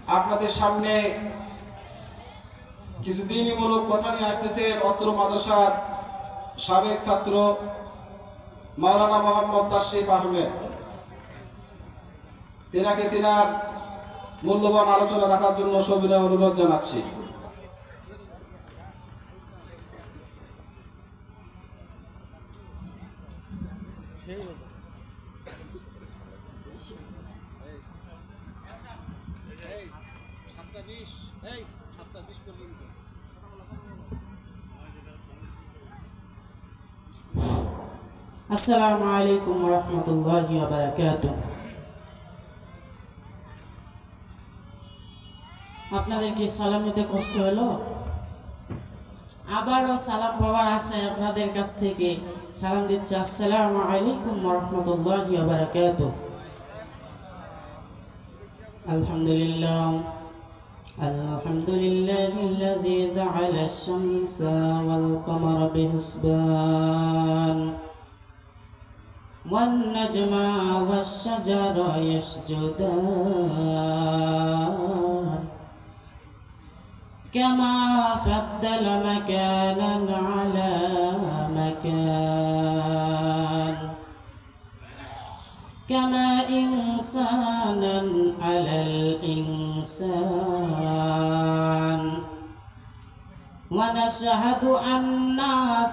আপনাদের সামনে কিছু দ্বীনীমূলক কথা নিয়ে আসতেছেন অত্র মাদ্রাসার সাবেক ছাত্র মাওলানা মোহাম্মদ তাশরিফ আহমেদ। তেনাকে তেনার মূল্যবান আলোচনা রাখার জন্য সবিনয় অনুরোধ জানাচ্ছি। আসসালামু আলাইকুম ওয়া রাহমাতুল্লাহি ওয়া বারাকাতুহু। আপনাদের কি সালাম নিতে কষ্ট হলো? আবারও সালাম পাওয়ার আশায় আপনাদের কাছ থেকে সালাম দিচ্ছি। আসসালামু আলাইকুম ওয়া রাহমাতুল্লাহি ওয়া বারাকাতুহু। আলহামদুলিল্লাহ আলহামদুলিল্লাহিল্লাযী জাআলা আশ-শামসা ওয়াল কামারা বিহিসবান والنجم والشجر يسجدان كما فضل مكانا على مكان كما إنسانا على الإنسان ونشهد أن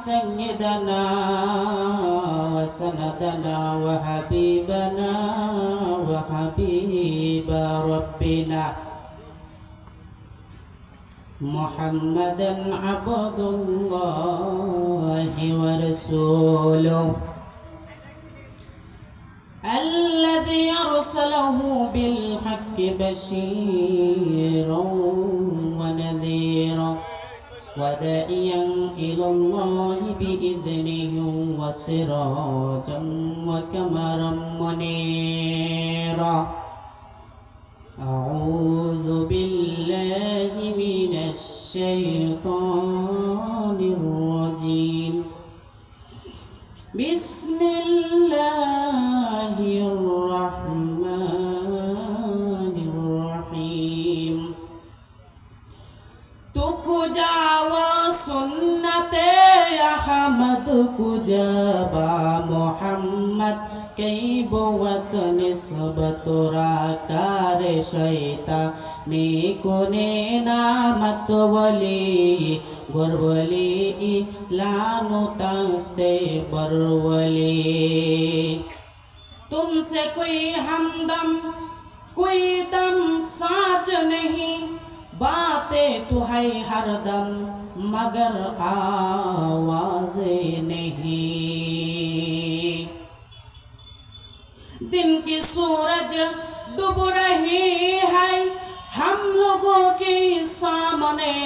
سيدنا وسندنا وحبيبنا وحبيب ربنا محمدا عبد الله ورسوله الذي أرسله بالحق بشيرا ونذيرا وداعيا إلى الله بإذنه وسراجا وقمرا منيرا أعوذ بالله من الشيطان الرجيم بسم الله الرحمن الرحيم तुकुजावा सुन्नते अहमद कुजाबा मोहम्मद कई बोवत निस्बतुरा कार शैता मी कोने नामत वली गुरवली लानु तस्ते बरवली तुमसे कोई हमदम कोई दम साज नहीं बातें तो है हरदम मगर आवाज़े नहीं दिन की सूरज डूब रही है हम लोगों के सामने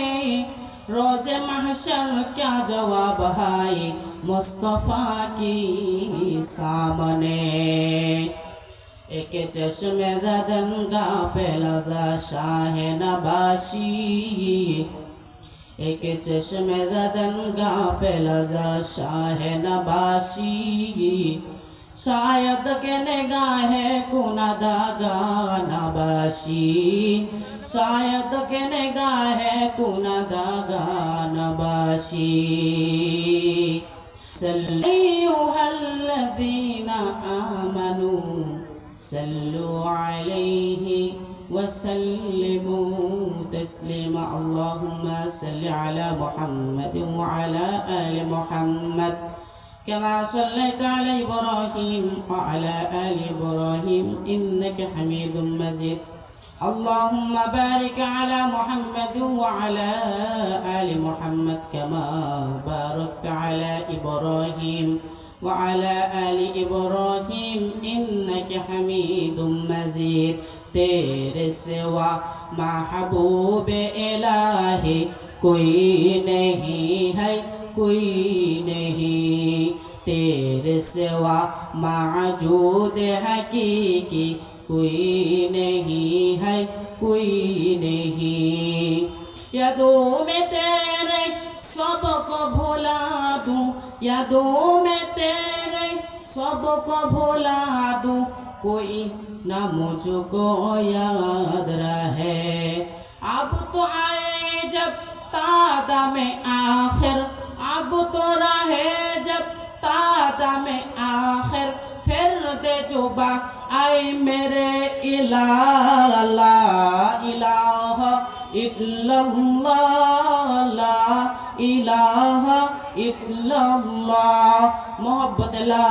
रोज़े महशर क्या जवाब है मुस्तफ़ा की सामने एक चश्मे ज़दन गाफिल ज़ा शाह नबाशी एक चश्मे ज़दन गाफिल ज़ा शाह नबाशी शायद के निगाह कुनदागा नबाशी शायद के निगाह कुनदागा नबाशी अय्युहल्लज़ीना आमनू सल्लु अलैहि वसल्लिमू तस्लीमा अल्लाहुम्मा सल्लि अला मुहम्मद व अला आलि मुहम्मद कमा सल्लैता अला इब्राहीम व अला आलि इब्राहीम इन्नका हमीदुम मजीद अल्लाहुम्मा बारिक अला मुहम्मद व अला आलि मुहम्मद कमा बारकता अला इब्राहीम وعلى آل إبراهيم إنك حميد مجيد तेरे सिवा महबूब इलाही कोई नहीं है कोई नहीं तेरे सिवा मौजूद हकीकी कोई नहीं है कोई नहीं यादों में तेरे सबको भुला दूं यादों में तेरे सबको भुला दूं कोई ना मुझको याद रहे वक्त आए जब तादामे आखिर, अब तो रहे जब तादामे आखिर, फिर दे जुबा आए मेरे इलाह, ला इलाहा इल्लल्लाह, ला इलाहा इल्लल्लाह, मोहब्बत ला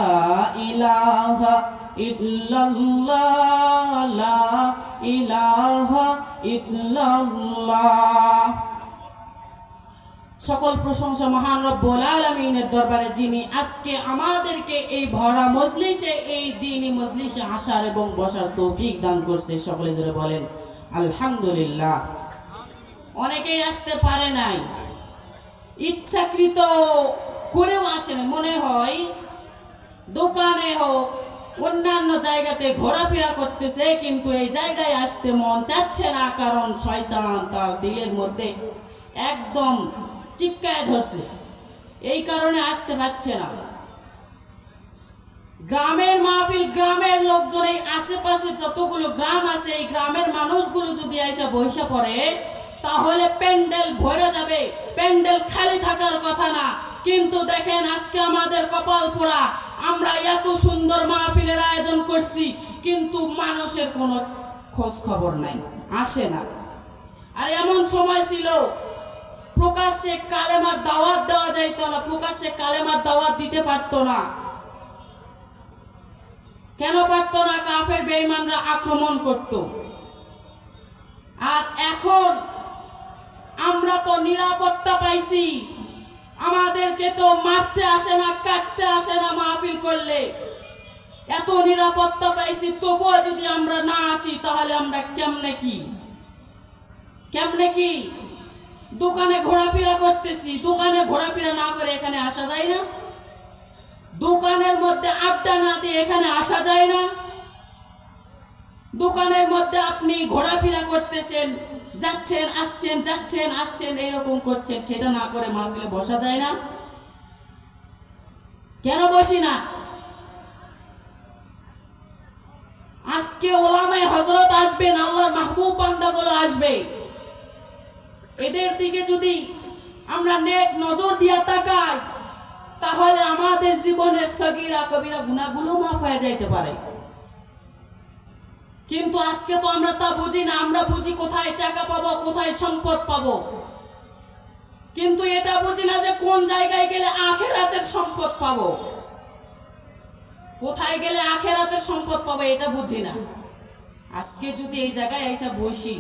इलाहा इल्लल्लाह, ला इलाहा इल्लল্লাহ। সকল প্রশংসা মহান রব্বুল আলামিনের দরবারে, যিনি আজকে আমাদেরকে এই ভরা মজলিসে, এই দ্বীনি মজলিসে আসার এবং বসার তৌফিক দান করছে। সকলে জোরে বলেন আলহামদুলিল্লাহ। অনেকেই আসতে পারে নাই, ইচ্ছাকৃত করেও আসে না, মনে হয় দোকানে হোক অন্যান্য জায়গাতে ঘোরাফেরা করতেছে, কিন্তু এই জায়গায় আসতে মন চাচ্ছে না, কারণ শয়তান তার দিলের মধ্যে একদম চিপকায় ধরছে, এই কারণে আসতে পারছে না। গ্রামের মাহফিল, গ্রামের লোকজন, এই আশেপাশে যতগুলো গ্রাম আছে, এই গ্রামের মানুষগুলো যদি এসে বসে পড়ে, তাহলে প্যান্ডেল ভরে যাবে, প্যান্ডেল খালি থাকার কথা না। কিন্তু দেখেন আজকে আমাদের কপাল পোড়া, আমরা এত সুন্দর মাহফিলের আয়োজন করছি, কিন্তু মানুষের কোনো খোঁজ খবর নাই, আসে না। আর এমন সময় ছিল প্রকাশ্যে কালেমার দাওয়াত দেওয়া যাইত না, প্রকাশ্যে কালেমার দাওয়াত দিতে পারতো না। কেন পারতো না? কাফের বেঈমানরা আক্রমণ করত। আর এখন আমরা তো নিরাপত্তা পাইছি, আমাদেরকে তো মারতে আসে না, কাটতে আসে না। মাহফিল করলে এত নিরাপত্তা পাইছি, তবুও যদি আমরা না আসি, তাহলে আমরা কেমনে কি দোকানে ঘোরাফেরা করতেছি, দোকানে ঘোরাফেরা না করে এখানে আসা যায় না? দোকানের মধ্যে আড্ডা না দিয়ে এখানে আসা যায় না? দোকানের মধ্যে আপনি ঘোরাফেরা করতেছেন, যাচ্ছেন আসছেন, যাচ্ছেন আসছেন, এইরকম করছেন, সেটা না করে মাহফিলে বসা যায় না? কেন বসি না? আজকে ওলামায়ে হযরত আসবেন, আল্লাহর মাহবুব বান্দাগুলো আসবে, এদের দিকে যদি আমরা নেক নজর দিয়া তাকাই, তাহলে আমাদের জীবনের সগীরা কবিরা গুনাহগুলো মাফ হয়ে যাইতে পারে। কিন্তু আজকে তো আমরা তা বুঝি না, আমরা বুঝি কোথায় টাকা পাবো, কোথায় সম্পদ পাবো, কিন্তু এটা বুঝি না যে কোন জায়গায় গেলে আখিরাতের সম্পদ পাবো, কোথায় গেলে আখিরাতের সম্পদ পাবো, এটা বুঝি না। আজকে যদি এই জায়গায় এসে বসি,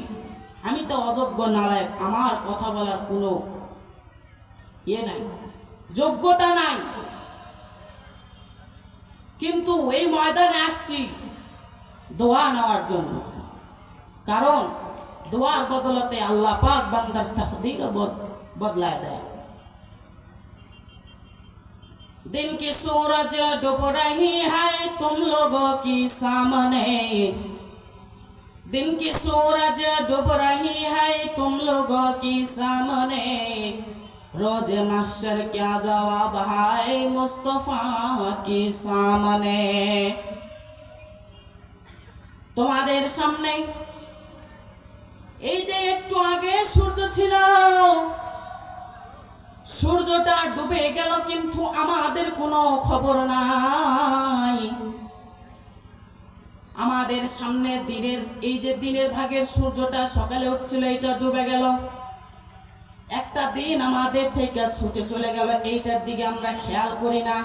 আমি তো অযোগ্য নালায়েক, আমার কথা বলার কোনো নাই, যোগ্যতা নাই, কিন্তু এই ময়দানে আসছি দোয়া নেওয়ার জন্য। কারণ দোয়ার বদলতে আল্লাহ পাক বান্দার তাকদীর বদলায় দেয়। दिन की सूरज डूब रही है तुम लोगों की सामने, दिन की सूरज डूब रही है तुम लोगों की सामने, रोज महशर क्या जवाब है मुस्तफा के सामने। তোমাদের সামনে এই যে একটু আগে সূর্য ছিল, সূর্যটা ডুবে গেল, কিন্তু আমাদের কোনো খবর নাই। আমাদের সামনে দিনের এই যে দিনের ভাগের সূর্যটা সকালে উঠছিল, এটা ডুবে গেল। একটা দিন আমাদের থেকে ছুটে চলে গেল, এইটার দিকে আমরা খেয়াল করি না।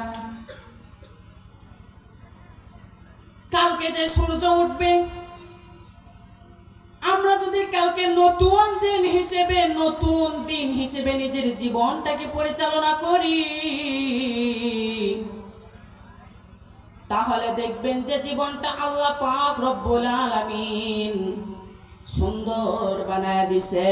কালকে যে সূর্য উঠবে, আমরা যদি কালকে নতুন দিন হিসেবে নিজের জীবনটাকে পরিচালনা করি, তাহলে দেখবেন যে জীবনটা আল্লাহ পাক রব্বুল আলামিন সুন্দর বানায় দিছে।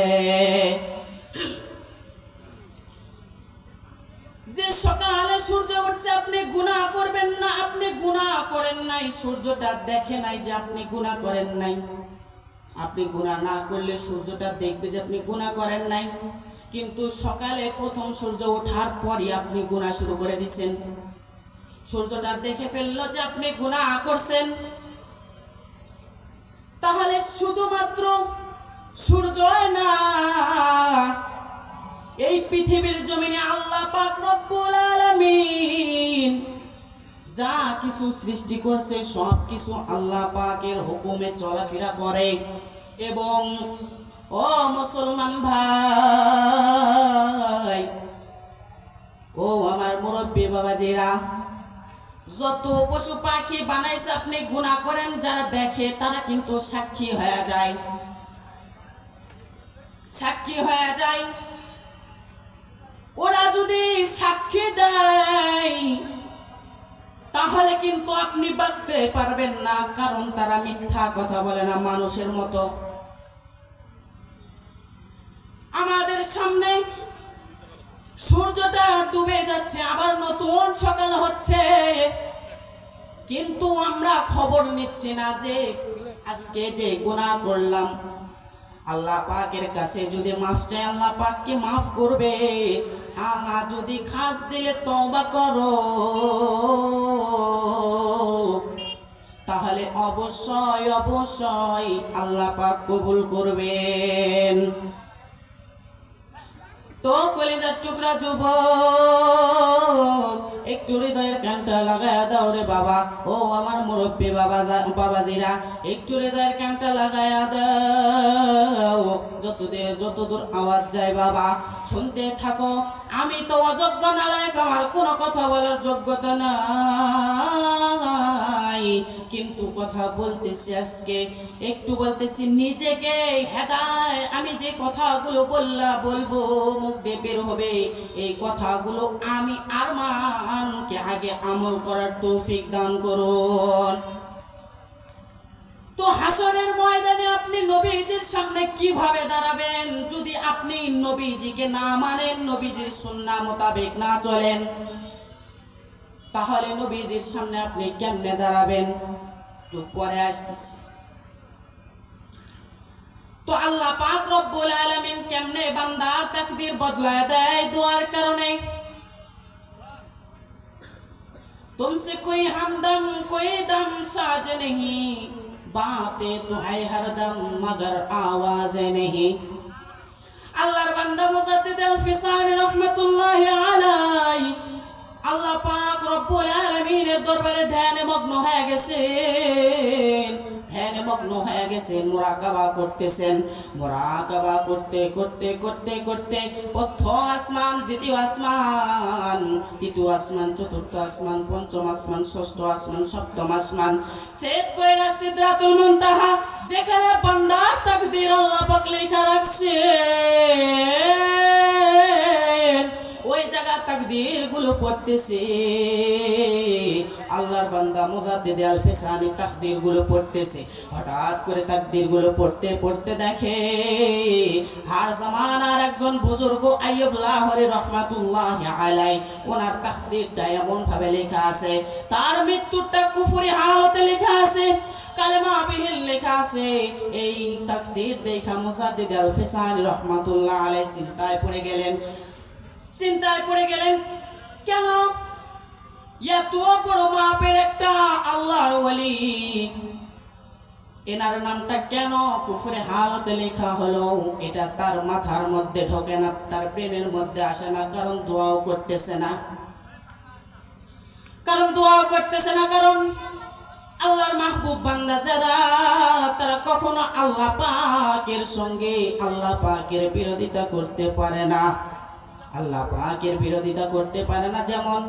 যে সকালে সূর্য উঠছে, আপনি গুনাহ করবেন না, আপনি গুনাহ করেন নাই, সূর্যটা দেখে নাই যে আপনি গুনাহ করেন নাই। আপনি গুনাহ না করলে সূর্যটা দেখবে যে আপনি গুনাহ করেন নাই, কিন্তু সকালে প্রথম সূর্য ওঠার পরই আপনি গুনাহ শুরু করে দিয়েছেন। সূর্যটা দেখে ফেললো যে আপনি গুনাহ করছেন, তাহলে শুধুমাত্র সূর্য না, এই পৃথিবীর জমিনে আল্লাহ পাক রব্বুল আলামিন যা কিছু সৃষ্টি করছে সব কিছু আল্লাহ পাকের হুকুমে চলাফেরা করে। এবং ও মুসলমান ভাই, ও আমার মুরব্বী বাবাজিরা, যত পশু পাখি বানাইছে আপনি গুনাহ করেন, যারা দেখে তারা কিন্তু সাক্ষী হয়ে যায়, সাক্ষী হয়ে যায়। ওরা যদি সাক্ষী দেয় তাহলে কিন্তু আপনি বাঁচতে পারবেন না, কারণ তারা মিথ্যা কথা বলে না মানুষের মতো। আমাদের সামনে সূর্যটা ডুবে যাচ্ছে, আবার নতুন সকাল হচ্ছে, কিন্তু আমরা খবর নিচ্ছি না যে আজকে যে গুনাহ করলাম আল্লাহ পাকের কাছে যদি মাফ চাই আল্লাহ পাককে মাফ করবে। যদি খাস দিলে তওবা করো তাহলে অবশ্যই অবশ্যই আল্লাহ পাক কবুল করবেন। তো কলিজার টুকরা যুবক, একটু হৃদয়ের কানটা লাগায়া দাও রে বাবা। ও আমার মুরব্বী বাবাজিরা, একটু হৃদয়ের কানটা লাগায়া দাও। যতদূর আওয়াজ যায় বাবা শুনতে থাকো। আমি তো অযোগ্য নালায়ক, আমার কোনো কথা বলার যোগ্যতা নাই, কিন্তু কথা বলতেছি আজকে, একটু বলতেছি নিজেকে হেদায়। আমি যে কথাগুলো বলবো মুখ দিয়ে বের হবে, এই কথাগুলো আমি আরমানকে আগে আমল করার তৌফিক দান করুন। তো হাসরের ময়দানে আপনি নবীজির সামনে কিভাবে দাঁড়াবেন? যদি আপনি নবীজিকে না মানেন, নবীজির সুন্নাহ মোতাবেক না চলেন, তাহলে নবীজির সামনে আপনি কেমনে দাঁড়াবেন? একটু পরে আসতেছি। তো আল্লাহ পাক রব্বুল আলামিন কেমনে বান্দার তাকদীর বদলায় দেয়? দুয়ার কারণে। तुमसे कोई हमदम कोई दम साज नहीं, बातें तो है हरदम मगर आवाज नहीं। আল্লাহর বান্দা মুজাদ্দিদ আল ফিসানি রাহমাতুল্লাহি আলাইহি আল্লাহ পাক রব্বুল আলামিনের দরবারে ধ্যানে মগ্ন হয়ে গেছেন, ধ্যানে মগ্ন হয়ে গেছেন, মুরাকাবা করতেছেন। মুরাকাবা করতে করতে করতে করতে প্রথম আসমান, দ্বিতীয় আসমান, তৃতীয় আসমান, চতুর্থ আসমান, পঞ্চম আসমান, ষষ্ঠ আসমান, সপ্তম আসমান, সেট কইরা সিদরাতুল মুনতাহা, যেখানে বান্দার তাকদীর আল্লাহ পাক লেখা রাখছেন, ওই জায়গা তাকদীর গুলো পড়তেছে। আল্লাহর বান্দা মুজাদ্দিদ আল ফিসানি তাকদীর গুলো পড়তেছে। হঠাৎ করে তাকদীর গুলো পড়তে পড়তে দেখে আর জামানার একজন বুজুর্গ আইয়ুব লাহোরী রাহমাতুল্লাহি আলাইহি, ওনার তাকদীরটা এমন ভাবে লেখা আছে, তার মৃত্যুটা কুফরি হালতে লেখা আছে, কালেমা বিহীন লেখা আছে। এই তাকদীর দেখা মুজাদ্দিদ আল ফিসানি রাহমাতুল্লাহি আলাইহি চিন্তায় পড়ে গেলেন। কেন এত বড় মাপের একটা আল্লাহর ওলি, এনার নামটা কেন কুফরে হালতে লেখা হলো? এটা তার মাথার মধ্যে ঢোকে না, তার ব্রেনের মধ্যে আসে না, কারণ দোয়াও করতেছে না, কারণ আল্লাহর মাহবুব বান্দা যারা, তারা কখনো আল্লাহ পাকের সঙ্গে আল্লাহ পাকের বিরোধিতা করতে পারে না, আল্লাহ পাকের বিরোধিতা করতে পারে না। যেমন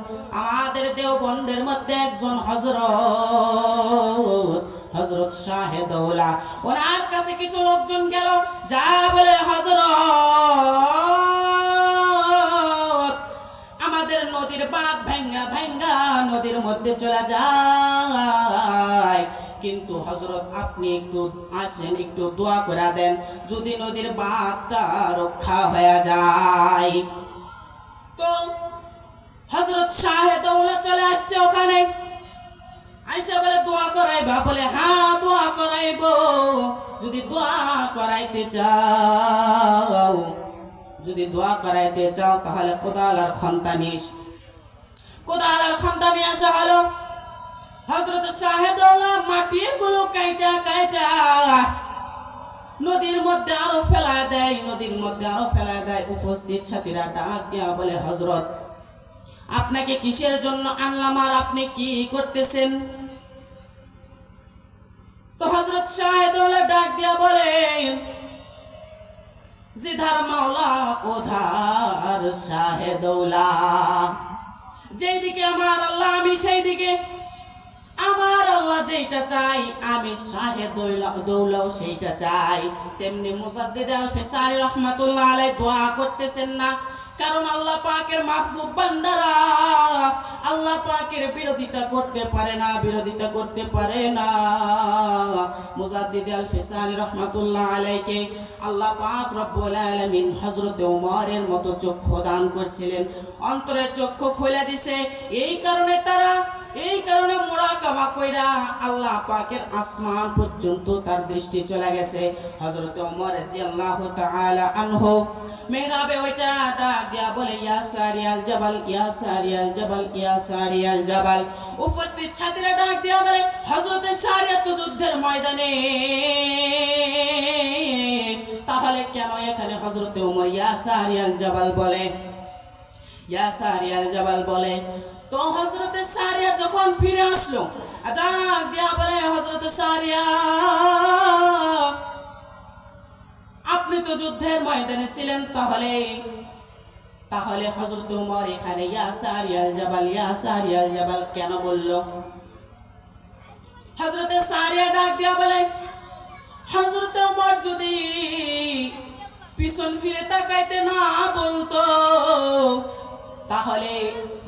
আমাদের দেওবন্দের মধ্যে একজন হযরত শাহে দৌলা, ওনার কাছে কিছু লোকজন গেল, যা বলে হযরত আমাদের নদীর বাঁধ ভাঙ্গা নদীর মধ্যে চলে যায়, কিন্তু হযরত আপনি একটু আসেন, একটু দোয়া করে দেন, যদি নদীর বাঁধটা রক্ষা হয়ে যায়। তো হযরত শাহে দৌলা চলে আসছে ওখানে, আইসা বলে দোয়া করাইবা? বলে হ্যাঁ দোয়া করাইব। যদি দোয়া করাইতে চাও তাহলে কোদালের খন্তা নিয়ে আসা হলো। হযরত শাহে দৌলা মাটিগুলো কাইটা নদীর মধ্যে আরো ফেলায় দেয়, নদীর মধ্যে আরো ফেলায় দেয়। উপস্থিত সাথীরা ডাক দিয়া বলে, হযরত আপনাকে কিসের জন্য আনলাম আর আপনি কি করতেছেন? তো হযরত শাহেদৌলা ডাক দিয়া বলেন, জিধার মাওলা ওধার শাহেদৌলা, যেই দিকে আমার আল্লাহ আমি সেই দিকে, আমার আল্লাহ যেটা চাই আমি শাহেদৌলাও সেইটা চাই। তেমনি মুজাদ্দিদ আল ফিসানি রহমাতুল্লাহ আলাইহি দোয়া করতেছেন না, কারণ আল্লাহ পাকের মাহবুব বান্দারা আল্লাহ পাকের বিরোধিতা করতে পারে না, বিরোধিতা করতে পারে না। মুজাদ্দিদ আল ফিসানি রহমাতুল্লাহ আলাইহিকে আল্লাহ পাক রব্বুল আলামিন হযরত ওমরের মতো চক্ষু দান করেছিলেন, অন্তরের চক্ষু খুলে দিছে। এই কারণে মুরাকাবা কইরা আল্লাহ পাকের আসমান পর্যন্ত তার দৃষ্টি চলে গেছে। হযরত ওমর রাদিয়াল্লাহু তাআলা আনহু মেহরাবে ওইটা ডাক দিয়া বলে, ইয়া সারিয়াল জাবাল, ইয়া সারিয়াল জাবাল, ইয়া সারিয়াল জাবাল। উপস্থিত সাথীরা ডাক দিয়া বলে, হযরত সারিয়া তো যুদ্ধের ময়দানে, তাহলে কেন এখানে হযরত ওমর ইয়া সারিয়াল জাবাল বলে, ইয়া সারিয়াল জাবাল বলে? তো হযরতে সারিয়া যখন ফিরে আসলো, ডাক দিয়া বলে, হযরতে সারিয়া আপনি তো যুদ্ধের ময়দানে ছিলেন, তাহলে হযরত ওমর এখানে ইয়া সারিয়াল জাবাল, ইয়া সারিয়াল জাবাল কেন বলল? হযরতে সারিয়া ডাক দিয়া বলে, হযরত ওমর যদি পিছন ফিরে তাকাইতে না বলতো, তাহলে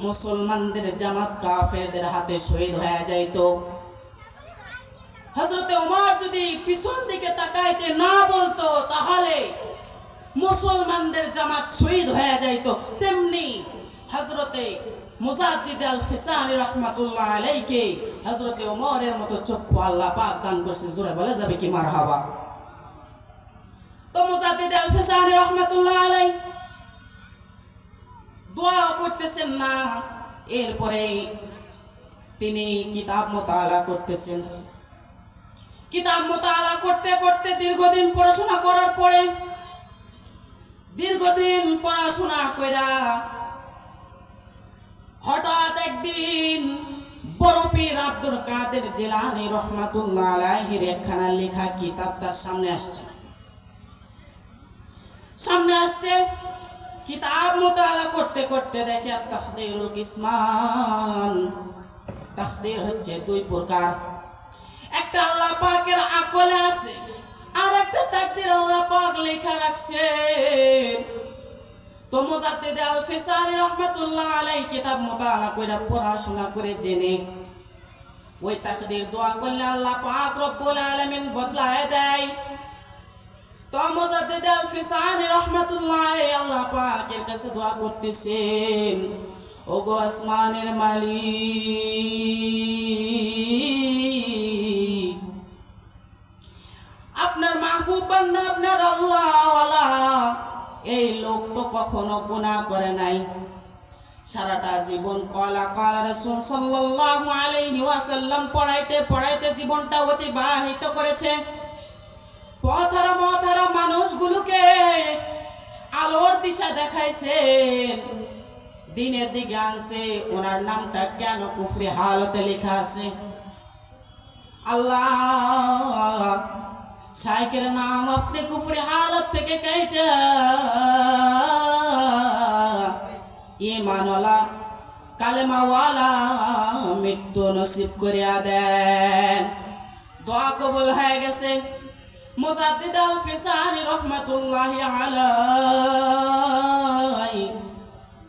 মুসলমানদের জামাত কাফেরদের হাতে শহীদ হয়ে যাইত। হযরত ওমর যদি পিছন দিকে তাকাইতে না বলতো, তাহলে মুসলমানদের জামাত শহীদ হয়ে যাইত। তেমনি হযরতে মুজাদ্দিদ আল ফিসানি রাহমাতুল্লাহ আলাইহিকে হযরত ওমরের মতো চক্ষু আল্লাহ পাক দান করেছে। জোরে বলা যাবে কি মারহাবা? তো মুজাদ্দিদ আল ফিসানি রাহমাতুল্লাহ আলাইহি দোয়া করতেছেন না, এরপরে তিনি কিতাব মুতালা করতেছেন। কিতাব মুতালা করতে করতে দীর্ঘদিন পড়াশোনা করার পরে, দীর্ঘদিন পড়াশোনা কইরা হঠাৎ একদিন বড় পীর আব্দুল কাদের জিলানী রহমাতুল্লাহ আলাইহির একখানা লেখা কিতাব তার সামনে আসছে। কিতাব মুতালা করতে করতে দেখে তাকদীরুল কিসমান, তাকদীর হচ্ছে দুই প্রকার, একটা আল্লাহ পাকের আকলে আছে আর একটা তাকদীর আল্লাহ পাক লেখা রাখছেন। তো মুজাদ্দিদ আল ফিসানি রাহমাতুল্লাহ আলাইহি কিতাব মুতালা কইরা পড়াশোনা করে জেনে ওই তাকদীর দোয়া করলে আল্লাহ পাক রব্বুল আলামিন বদলায় দেয়। তো মুজাদ্দিদ আল ফিসানি রাহমাতুল্লাহ আলাইহি আল্লাহ পাকের কাছে দোয়া করতেছেন, ওগো আসমানের মালিক, আপনার মাহবুব বান্দা, আপনার আল্লাহ ওয়ালা এই লোক তো কখনো গুনাহ করে নাই, সারাটা জীবন কলা রাসূল সাল্লাল্লাহু আলাইহি ওয়াসাল্লাম পড়াইতে জীবনটা অতিবাহিত করেছে। পথহারা মথহারা মানুষগুলোকে আলোর দিশা দেখাইছেন, দিনের দিকে আনছে। ওনার নামটা কেন কুফরি হালতে লেখা আছে? আল্লাহ শাইখের নাম আপনি কুফরি হালত থেকে কাইটা ঈমানওয়ালা কালেমাওয়ালা মৃত্যু নসিব করিয়া দেন। দোয়া কবুল হয়ে গেছে। মুজাদ্দিদ আল ফিসানি রহমাতুল্লাহি আলাইহি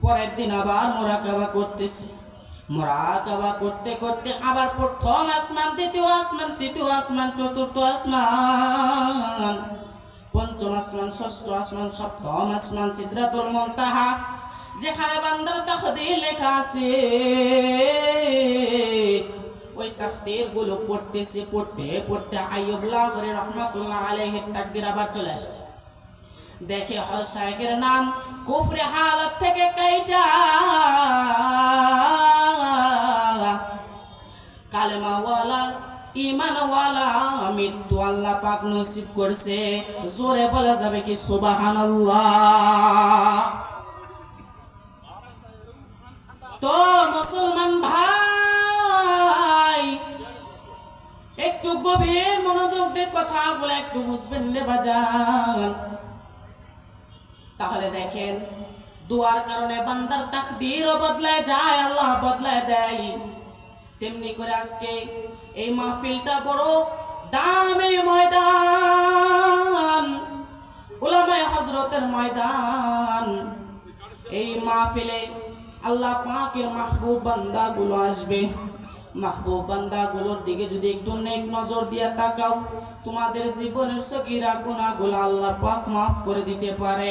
পরের দিন আবার মুরাকাবা করতেছে। মুরাকাবা করতে করতে আবার প্রথম আসমান, দ্বিতীয় আসমান, তৃতীয় আসমান, চতুর্থ আসমান, পঞ্চম আসমান, ষষ্ঠ আসমান, সপ্তম আসমান, সিদরাতুল মুনতাহা, যেখানে বান্দার তাকদীর লেখা আছে, ওই তাকদীর গুলো পড়তেছে। পড়তে পড়তে আইয়ুব লাহোরী রহমাতুল্লাহ আলাইহির তাকদীর আবার চলে আসছে। দেখে শাইখের নাম কুফরি হালত থেকে কাইটা কালেমাওয়ালা ঈমানওয়ালা মৃত্যু আল্লাহ পাক নসিব করছে। জোরে বলা যাবে কি সুবহানাল্লাহ। তো মুসলমান ভাই, একটু গভীর মনোযোগ দিয়ে কথাগুলো একটু বুঝবেন রে বাজান। তাহলে দেখেন, দোয়ার কারণে বান্দার তাকদীরও বদলায় যায়, আল্লাহ বদলায় দেয়। তেমনি করে আজকে এই মাহফিলটা বড় দামি ময়দান, উলামায়ে হযরতের ময়দান। এই মাহফিলে আল্লাহ পাকের মাহবুব বান্দাগুলো আসবে। মাহবুব বান্দাগুলোর দিকে যদি একটু নেক নজর দিয়ে তাকাও, তোমাদের জীবনের সগীরা গুনাহগুলো আল্লাহ পাক মাফ করে দিতে পারে।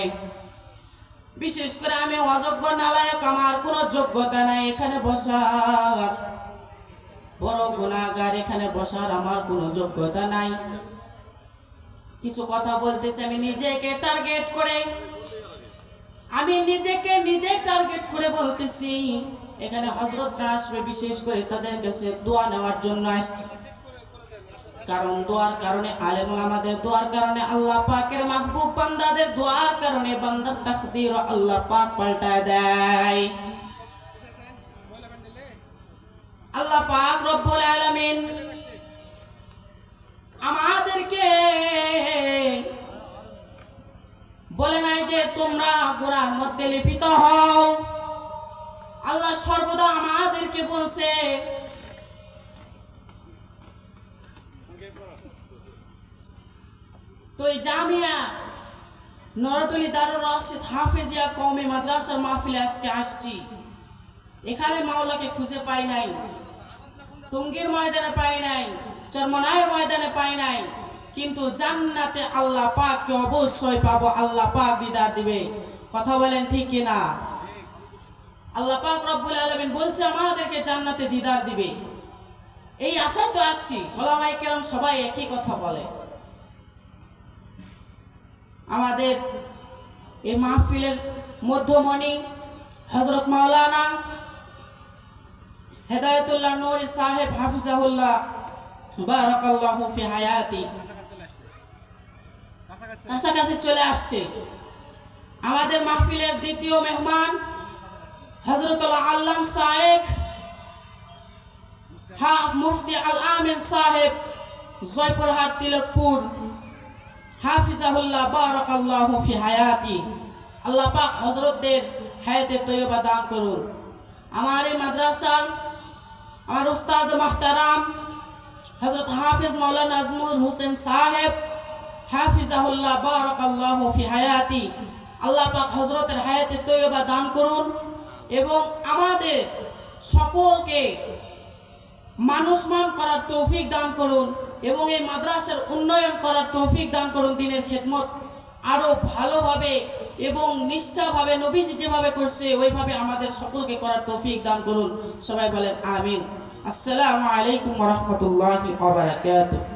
বিশেষ করে আমি অযোগ্য নালায়ক, আমার কোনো যোগ্যতা নাই এখানে বসার, বড় গুনাহগার, এখানে বসার আমার কোনো যোগ্যতা নাই। কিছু কথা বলতেছি আমি নিজেকে টার্গেট করে, নিজে টার্গেট করে বলতেছি। এখানে হযরতরা আসবে, বিশেষ করে তাদের কাছে দোয়া নেওয়ার জন্য আসছি। কারণ দোয়ার কারণে, আলেম ওলামাদের দোয়ার কারণে, আল্লাহ পাকের মাহবুব বান্দাদের দোয়ার কারণে বান্দার তাকদীর আল্লাহ পাক পাল্টায় দেয়। আল্লাহ পাক রব্বুল আলামিন আমাদেরকে বলে নাই যে তোমরা গুনার মধ্যে লিপ্ত হও। আল্লাহ সর্বদা আমাদেরকে বলছে তো এই জামিয়া নরটলি দারুল রাশিদ হাফেজিয়া কওমি মাদ্রাসার মাহফিলে আজকে আসছি। এখানে মাওলাকে খুঁজে পাই নাই, টঙ্গীর ময়দানে পাই নাই, চরমনাইয়ের ময়দানে পাই নাই, কিন্তু জান্নাতে আল্লাহ পাককে অবশ্যই পাবো। আল্লাহ পাক দিদার দিবে। কথা বলেন ঠিক কিনা? আল্লাহ পাক রব্বুল আলামিন বলছে আমাদেরকে জান্নাতে দিদার দিবে, এই আশায় তো আসছি। ওলামায়ে কেরাম সবাই একই কথা বলে। আমাদের এই মাহফিলের মধ্যমণি হযরত মাওলানা হেদায়েতুল্লাহ নূরী সাহেব হাফিজাহুল্লাহ বারাকাল্লাহু ফি হায়াতি কাছাকাছি চলে আসছে। আমাদের মাহফিলের দ্বিতীয় মেহমান হযরতুল্লাহ আল্লাম সাহেব মুফতি আল আমির সাহেব জয়পুরহাট তিলকপুর হাফিজাহুল্লাহ বারাকাল্লাহু ফি হায়াতি। আল্লাহ পাক হযরতদের হায়াতে তয়্যবা দান করুন। আমার এই মাদ্রাসার আমার উস্তাদ মুহতারাম হযরত হাফিজ মাওলানা নাজমুল হোসেন সাহেব হাফিজাহুল্লাহ বারাকাল্লাহু ফি হায়াতি। আল্লাহ পাক হযরতের হায়াতে তয়্যবা দান করুন এবং আমাদের সকলকে মানুষমান করার তৌফিক দান করুন এবং এই মাদ্রাসার উন্নয়ন করার তৌফিক দান করুন। দ্বীনের খেদমত আরো ভালোভাবে এবং নিষ্ঠাভাবে নবীজি যেভাবে করছে ওইভাবে আমাদের সকলকে করার তৌফিক দান করুন। সবাই বলেন আমিন। আসসালামু আলাইকুম ওয়া রাহমাতুল্লাহি ওয়া বারাকাতুহু।